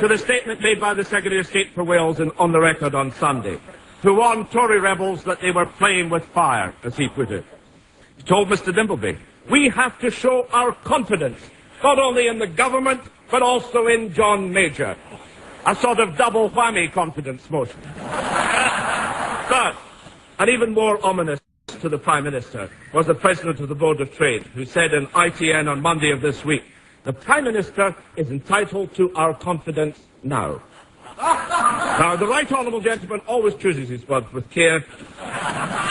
to the statement made by the Secretary of State for Wales on the record on Sunday, who warned Tory rebels that they were playing with fire, as he put it. He told Mr. Dimbleby, "We have to show our confidence, not only in the government, but also in John Major." A sort of double whammy confidence motion. But, and even more ominous to the Prime Minister, was the President of the Board of Trade, who said in ITN on Monday of this week, "The Prime Minister is entitled to our confidence now." Now, the Right Honourable Gentleman always chooses his words with care,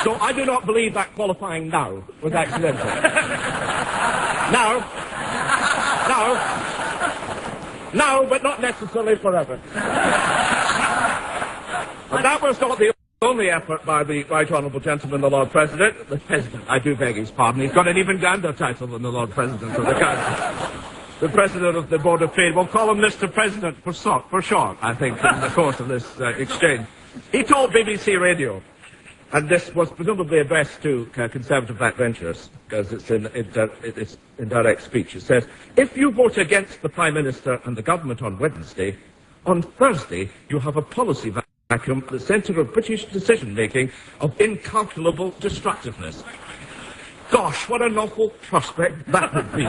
so I do not believe that qualifying now was accidental. Now, but not necessarily forever. But that was not the only effort by the Right Honourable Gentleman, the Lord President. The President, I do beg his pardon, he's got an even grander title than the Lord President of the Council. The President of the Board of Trade, we'll call him Mr. President for short, I think, in the course of this exchange. He told BBC Radio, and this was presumably addressed to Conservative backbenchers, because it's in direct speech. It says, "If you vote against the Prime Minister and the government on Wednesday, on Thursday you have a policy vacuum at the centre of British decision-making of incalculable destructiveness." Gosh, what an awful prospect that would be.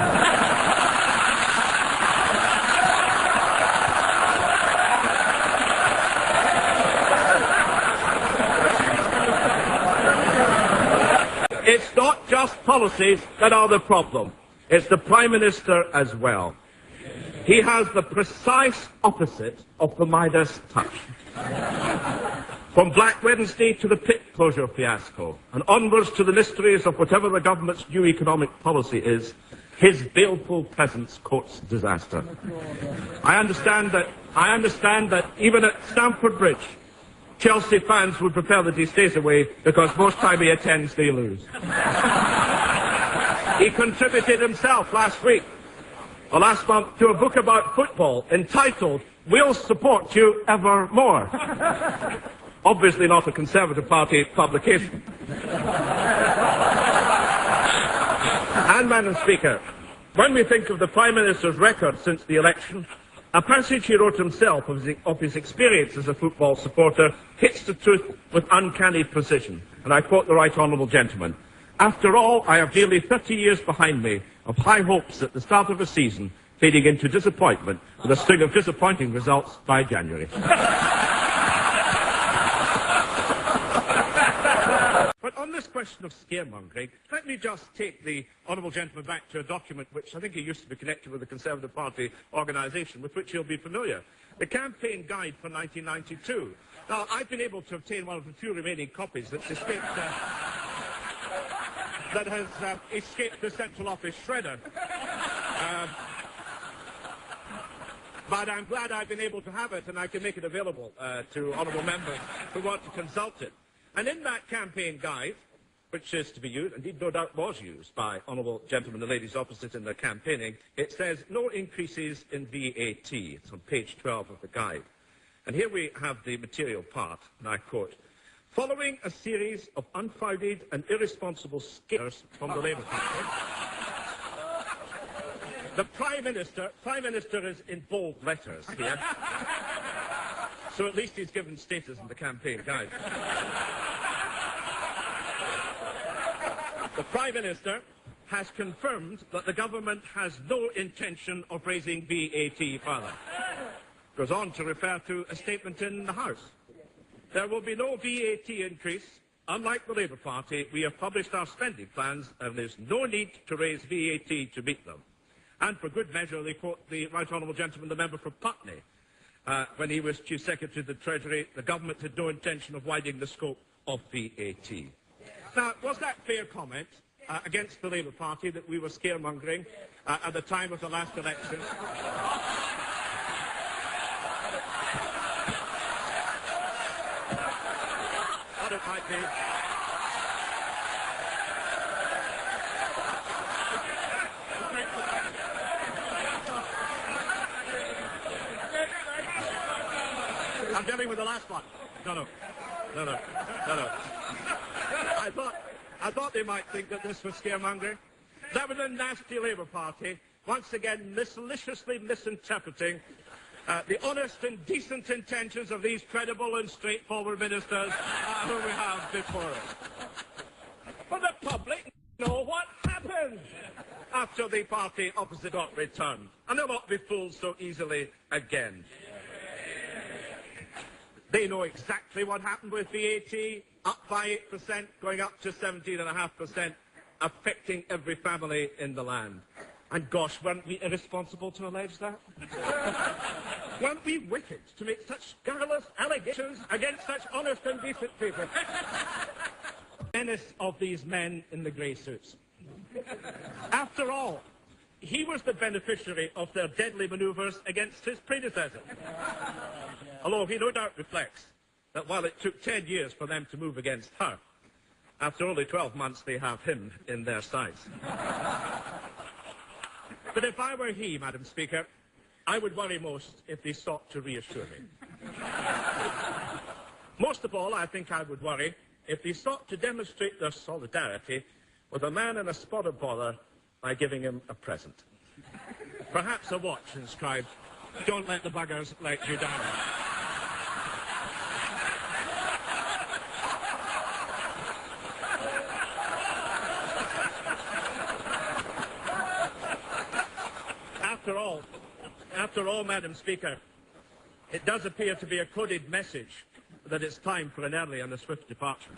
It's not just policies that are the problem. It's the Prime Minister as well. He has the precise opposite of the Midas touch. From Black Wednesday to the pit closure fiasco, and onwards to the mysteries of whatever the government's new economic policy is, his baleful presence courts disaster. I understand that even at Stamford Bridge, Chelsea fans would prefer that he stays away because most time he attends they lose. He contributed himself last month, to a book about football entitled "We'll Support You Evermore." Obviously not a Conservative Party publication. And, Madam Speaker, when we think of the Prime Minister's record since the election, a passage he wrote himself of his experience as a football supporter hits the truth with uncanny precision. And I quote the Right Honourable Gentleman, "After all, I have nearly 30 years behind me of high hopes at the start of a season, fading into disappointment with a string of disappointing results by January." But on this question of scaremongering, let me just take the Honourable Gentleman back to a document which I think he used to be connected with the Conservative Party organisation, with which he'll be familiar. The campaign guide for 1992. Now, I've been able to obtain one of the few remaining copies that's escaped, that has escaped the Central Office shredder. But I'm glad I've been able to have it, and I can make it available to honourable members who want to consult it. And in that campaign guide, which is to be used, indeed no doubt was used by honourable gentlemen and ladies opposite in their campaigning, it says no increases in VAT. It's on page 12 of the guide. And here we have the material part, and I quote, "Following a series of unfounded and irresponsible scares from the Labour Party, the Prime Minister is in bold letters here, so at least he's given status in the campaign guide. The Prime Minister has confirmed that the government has no intention of raising VAT further." Goes on to refer to a statement in the House. "There will be no VAT increase. Unlike the Labour Party, we have published our spending plans and there's no need to raise VAT to meet them." And for good measure, they quote the Right Honourable Gentleman, the member for Putney. When he was Chief Secretary of the Treasury, the government had no intention of widening the scope of VAT. Now, was that fair comment against the Labour Party that we were scaremongering at the time of the last election? What it might be. I'm dealing with the last one. No. I thought they might think that this was scaremongering. That was a nasty Labour Party, once again maliciously misinterpreting The honest and decent intentions of these credible and straightforward ministers who we have before us. But the public know what happened after the party opposite got returned, and they'll not be fooled so easily again. They know exactly what happened with VAT, up by 8%, going up to 17.5%, affecting every family in the land. And gosh, weren't we irresponsible to allege that? Weren't we wicked to make such scurrilous allegations against such honest and decent people? Menace of these men in the grey suits. After all, he was the beneficiary of their deadly manoeuvres against his predecessor. Although he no doubt reflects that while it took 10 years for them to move against her, after only 12 months they have him in their sights. But if I were he, Madam Speaker, I would worry most if they sought to reassure me. Most of all, I think I would worry if they sought to demonstrate their solidarity with a man in a spot of bother by giving him a present. Perhaps a watch inscribed, "Don't let the buggers let you down." After all, Madam Speaker, it does appear to be a coded message that it's time for an early and a swift departure.